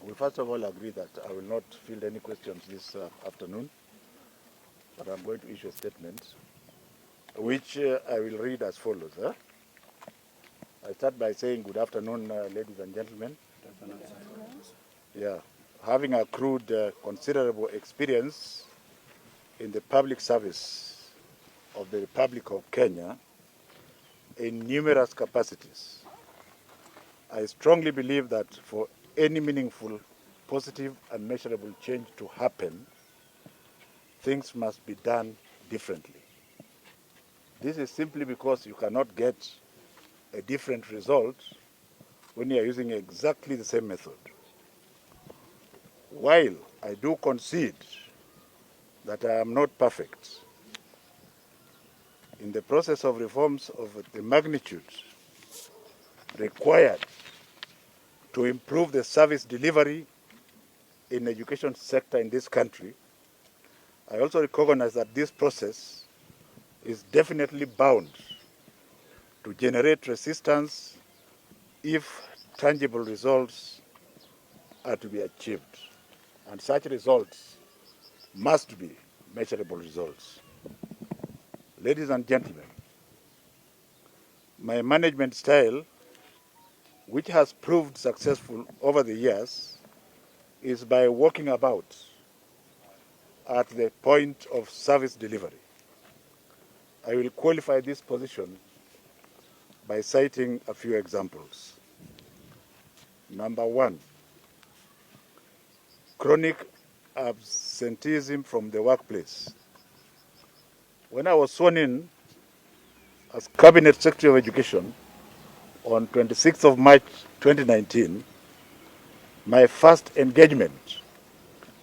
We first of all agree that I will not field any questions this afternoon, but I'm going to issue a statement, which I will read as follows. I start by saying good afternoon, ladies and gentlemen. Yeah, having accrued considerable experience in the public service of the Republic of Kenya in numerous capacities, I strongly believe that for any meaningful, positive and measurable change to happen, things must be done differently. This is simply because you cannot get a different result when you are using exactly the same method. While I do concede that I am not perfect, in the process of reforms of the magnitude required to improve the service delivery in the education sector in this country, I also recognize that this process is definitely bound to generate resistance if tangible results are to be achieved. And such results must be measurable results. Ladies and gentlemen, my management style, which has proved successful over the years, is by walking about at the point of service delivery. I will qualify this position by citing a few examples. Number one, chronic absenteeism from the workplace. When I was sworn in as Cabinet Secretary of Education on 26th of March 2019, my first engagement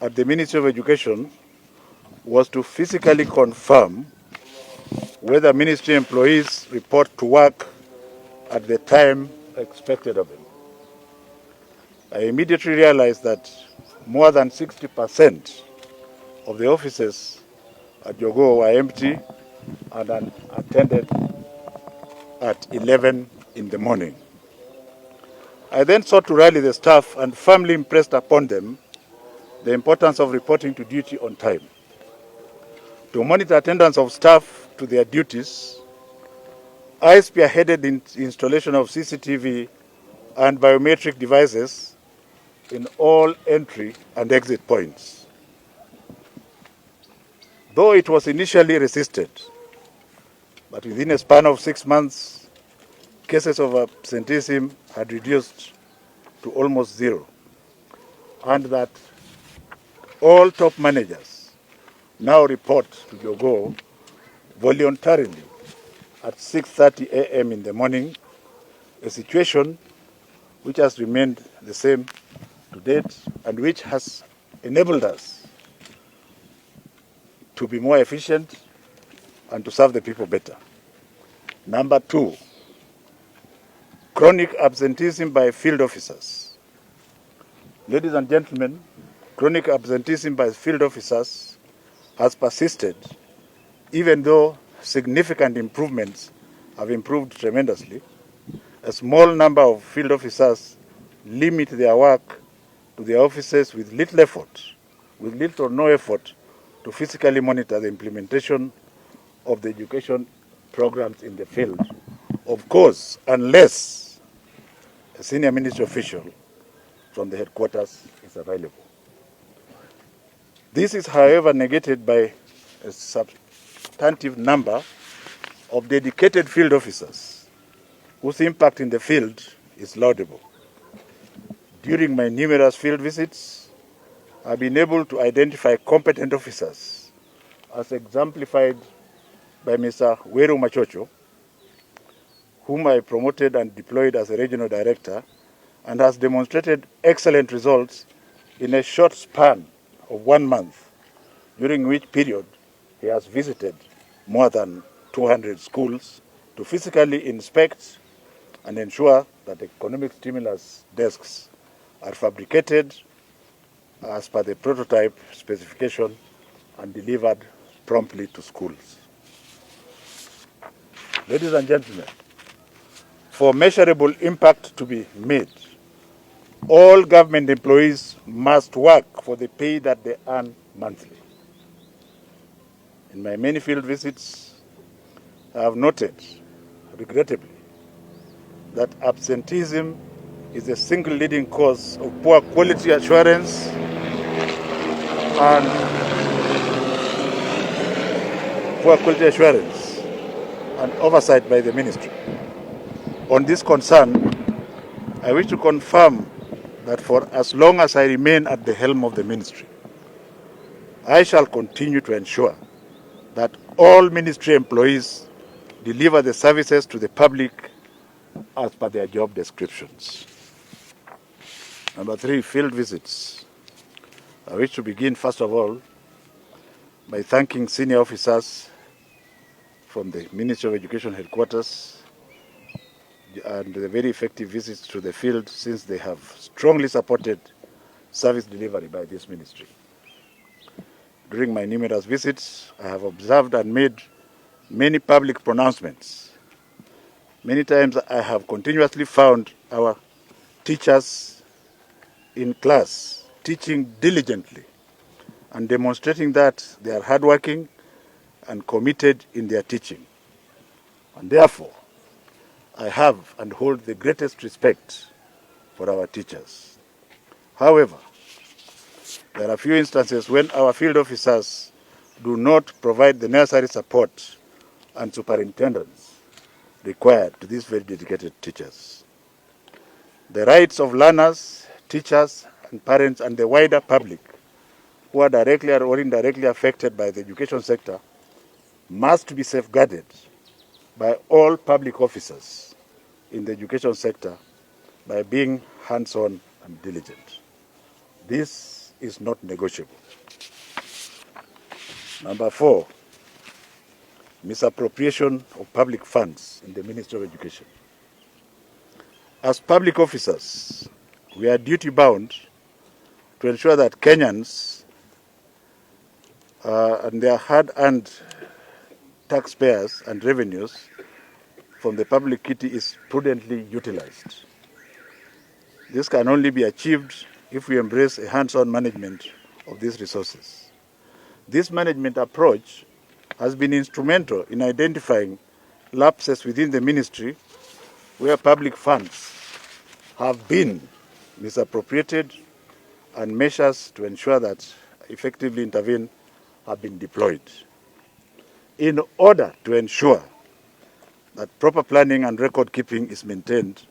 at the Ministry of Education was to physically confirm whether ministry employees report to work at the time expected of them. I immediately realized that more than 60% of the offices at Jogo were empty and attended at 11 in the morning. I then sought to rally the staff and firmly impressed upon them the importance of reporting to duty on time. To monitor attendance of staff to their duties, I spearheaded the installation of CCTV and biometric devices in all entry and exit points. Though it was initially resisted, but within a span of 6 months, cases of absenteeism had reduced to almost zero, and that all top managers now report to Jogo voluntarily at 6:30 a.m. in the morning, a situation which has remained the same to date and which has enabled us to be more efficient and to serve the people better. Number two, chronic absenteeism by field officers. Ladies and gentlemen, chronic absenteeism by field officers has persisted even though significant improvements have improved tremendously. A small number of field officers limit their work to their offices with little or no effort to physically monitor the implementation of the education programs in the field. Of course, unless a senior ministry official from the headquarters is available. This is, however, negated by a substantive number of dedicated field officers whose impact in the field is laudable. During my numerous field visits, I've been able to identify competent officers, as exemplified by Mr. Weru Machocho, whom I promoted and deployed as a regional director, and has demonstrated excellent results in a short span of 1 month, during which period he has visited more than 200 schools to physically inspect and ensure that economic stimulus desks are fabricated as per the prototype specification and delivered promptly to schools. Ladies and gentlemen, for measurable impact to be made, all government employees must work for the pay that they earn monthly. In my many field visits, I have noted, regrettably, that absenteeism is the single leading cause of poor quality assurance and oversight by the ministry. On this concern, I wish to confirm that for as long as I remain at the helm of the ministry, I shall continue to ensure that all ministry employees deliver the services to the public as per their job descriptions. Number 3, field visits. I wish to begin, first of all, by thanking senior officers from the Ministry of Education headquarters and the very effective visits to the field, since they have strongly supported service delivery by this ministry. During my numerous visits, I have observed and made many public pronouncements. Many times I have continuously found our teachers in class teaching diligently and demonstrating that they are hardworking and committed in their teaching. And therefore, I have and hold the greatest respect for our teachers. However, there are few instances when our field officers do not provide the necessary support and superintendence required to these very dedicated teachers. The rights of learners, teachers, and parents and the wider public who are directly or indirectly affected by the education sector must be safeguarded by all public officers in the education sector by being hands-on and diligent. This is not negotiable. Number 4, misappropriation of public funds in the Ministry of Education. As public officers, we are duty-bound to ensure that Kenyans and their hard-earned taxpayers and revenues from the public kitty is prudently utilized. This can only be achieved if we embrace a hands-on management of these resources. This management approach has been instrumental in identifying lapses within the ministry where public funds have been misappropriated, and measures to ensure that effectively intervene have been deployed. In order to ensure that proper planning and record keeping is maintained,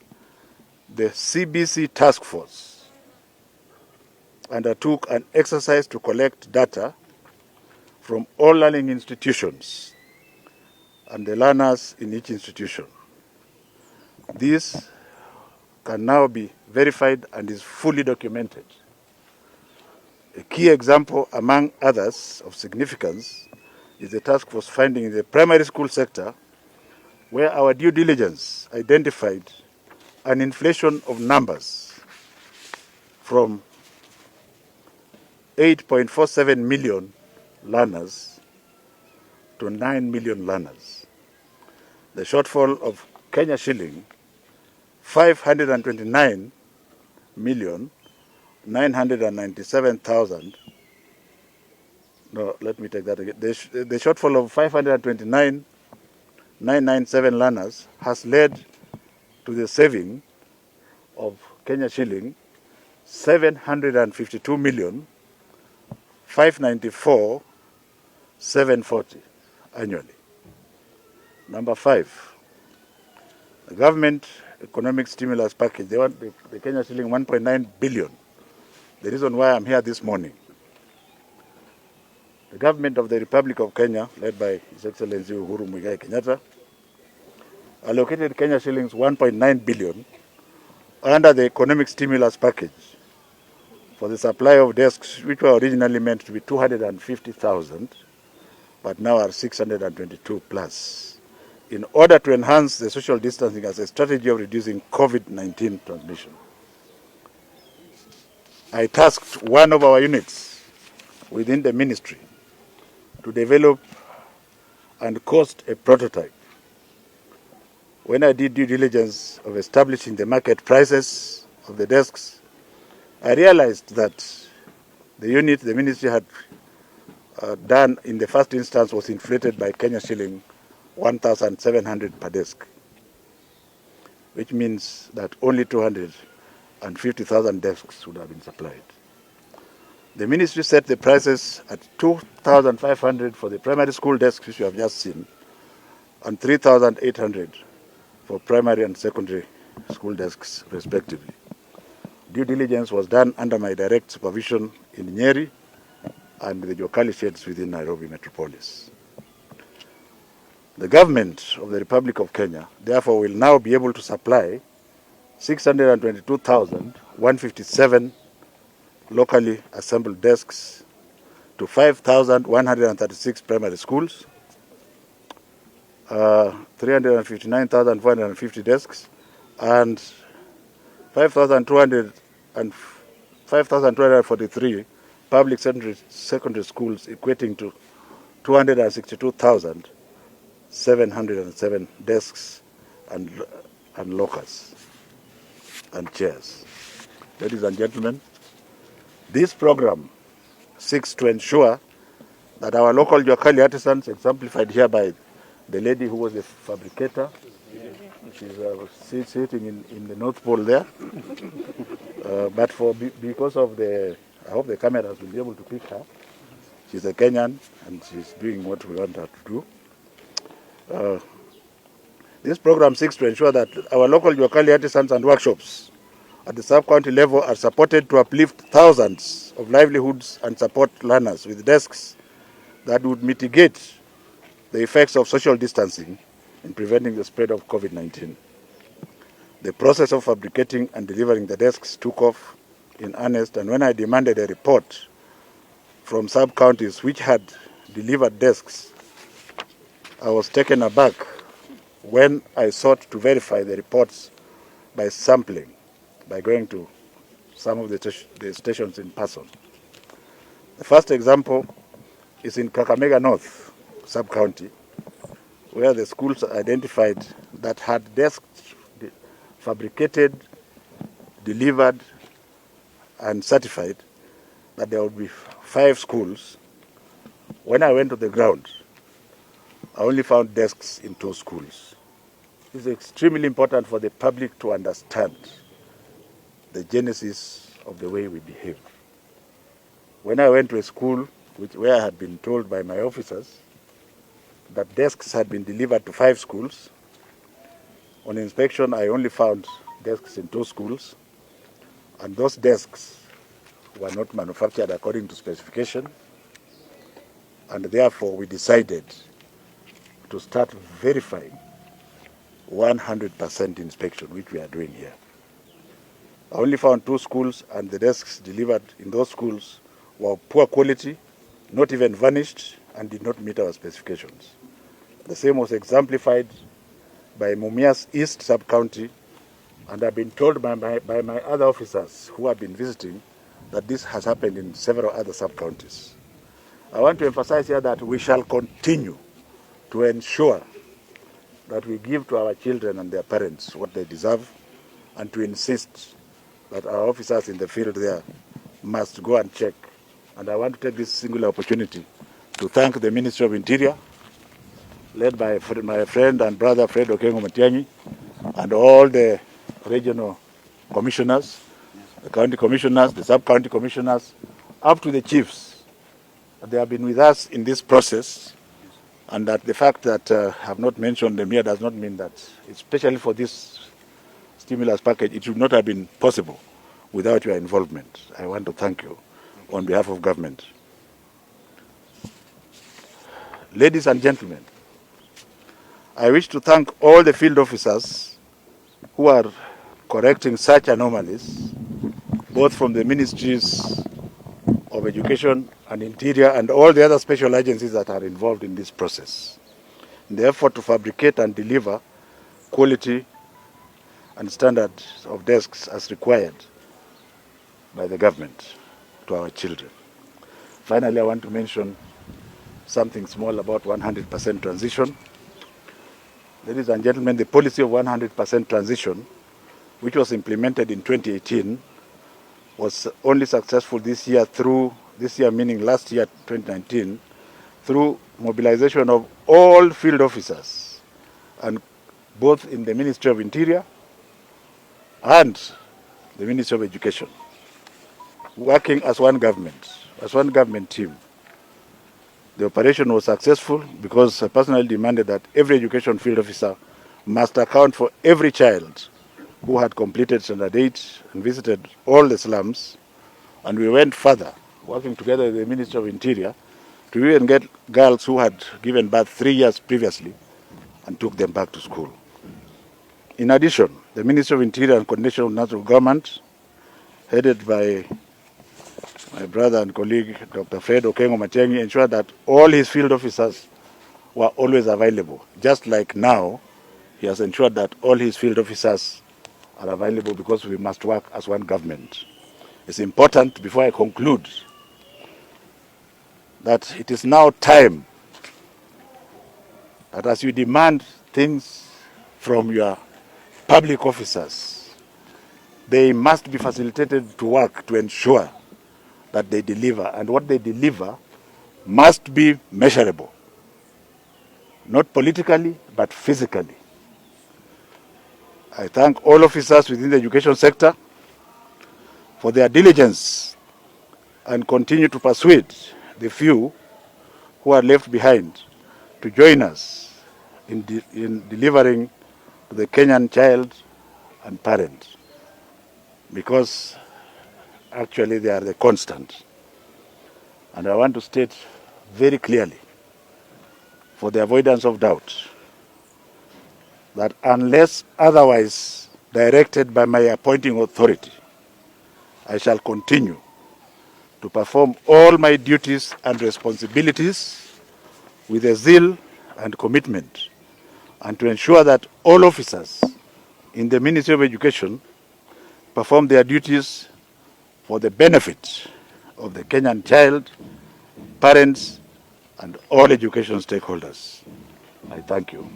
the CBC task force undertook an exercise to collect data from all learning institutions and the learners in each institution. This can now be verified and is fully documented. A key example, among others of significance, is the task force finding in the primary school sector, where our due diligence identified an inflation of numbers from 8.47 million learners to 9 million learners. The shortfall of Kenya shilling 529,997,000. No, let me take that again. The shortfall of 529,997 learners has led to the saving of Kenya shilling 752,594,740 annually. Number 5, the government economic stimulus package. They want the Kenya shilling 1.9 billion. The reason why I'm here this morning. The government of the Republic of Kenya, led by His Excellency Uhuru Muigai Kenyatta, allocated Kenya shillings 1.9 billion under the economic stimulus package for the supply of desks, which were originally meant to be 250,000, but now are 622 plus, in order to enhance the social distancing as a strategy of reducing COVID-19 transmission. I tasked one of our units within the ministry to develop and cost a prototype. When I did due diligence of establishing the market prices of the desks, I realized that the unit the ministry had done in the first instance was inflated by Kenya shilling 1,700 per desk, which means that only 250,000 desks would have been supplied. The ministry set the prices at 2,500 for the primary school desks, which you have just seen, and 3,800 for primary and secondary school desks, respectively. Due diligence was done under my direct supervision in Nyeri and the Jokali sheds within Nairobi metropolis. The government of the Republic of Kenya, therefore, will now be able to supply 622,157 locally assembled desks to 5,136 primary schools, 359,450 desks, and 5,243 public secondary schools, equating to 262,707 desks and lockers and chairs. Ladies and gentlemen, this program seeks to ensure that our local Jokali artisans, exemplified here by the lady who was the fabricator, she's sitting in the North Pole there, but because of the, I hope the cameras will be able to pick her. She's a Kenyan and she's doing what we want her to do. This program seeks to ensure that our local Jokali artisans and workshops at the sub-county level are supported to uplift thousands of livelihoods and support learners with desks that would mitigate the effects of social distancing in preventing the spread of COVID-19. The process of fabricating and delivering the desks took off in earnest, and when I demanded a report from sub-counties which had delivered desks, I was taken aback when I sought to verify the reports by sampling, by going to some of the stations in person. The first example is in Kakamega North sub-county, where the schools identified that had desks fabricated, delivered, and certified, that there would be 5 schools. When I went to the ground, I only found desks in 2 schools. It is extremely important for the public to understand the genesis of the way we behave. When I went to a school where I had been told by my officers that desks had been delivered to 5 schools, on inspection I only found desks in 2 schools, and those desks were not manufactured according to specification, and therefore we decided to start verifying 100% inspection, which we are doing here. I only found 2 schools, and the desks delivered in those schools were poor quality, not even varnished, and did not meet our specifications. The same was exemplified by Mumias East sub-county, and I've been told by my other officers who have been visiting that this has happened in several other sub-counties. I want to emphasize here that we shall continue to ensure that we give to our children and their parents what they deserve, and to insist that our officers in the field there must go and check. And I want to take this singular opportunity to thank the Ministry of Interior, led by my friend and brother Fred Okengo Matiang'i, and all the regional commissioners, the county commissioners, the sub-county commissioners, up to the chiefs. They have been with us in this process, and that the fact that I have not mentioned them here does not mean that, especially for this stimulus package, it would not have been possible without your involvement. I want to thank you on behalf of government. Ladies and gentlemen, I wish to thank all the field officers who are correcting such anomalies, both from the ministries of Education and Interior and all the other special agencies that are involved in this process, in the effort to fabricate and deliver quality and standards of desks as required by the government to our children. Finally, I want to mention something small about 100% transition. Ladies and gentlemen, the policy of 100% transition, which was implemented in 2018, was only successful this year meaning last year, 2019, through mobilization of all field officers, and both in the Ministry of Interior and the Ministry of Education, working as one government team. The operation was successful because I personally demanded that every education field officer must account for every child who had completed standard 8 and visited all the slums. And we went further, working together with the Ministry of Interior, to even get girls who had given birth 3 years previously and took them back to school. In addition, the Ministry of Interior and Coordination of National Government, headed by my brother and colleague, Dr. Fred Okengo Matiang'i, ensured that all his field officers were always available. Just like now, he has ensured that all his field officers are available because we must work as one government. It's important, before I conclude, that it is now time that as you demand things from your public officers, they must be facilitated to work to ensure that they deliver, and what they deliver must be measurable, not politically, but physically. I thank all officers within the education sector for their diligence and continue to persuade the few who are left behind to join us in delivering to the Kenyan child and parent, because actually they are the constant. And I want to state very clearly, for the avoidance of doubt, that unless otherwise directed by my appointing authority, I shall continue to perform all my duties and responsibilities with a zeal and commitment, and to ensure that all officers in the Ministry of Education perform their duties for the benefit of the Kenyan child, parents, and all education stakeholders. I thank you.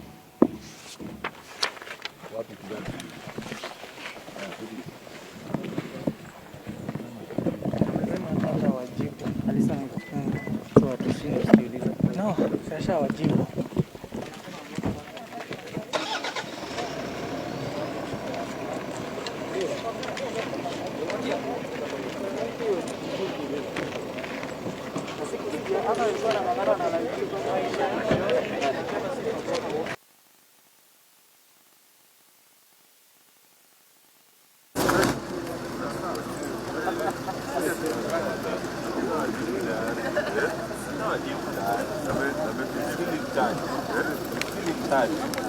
No, sasa wajibu. Time.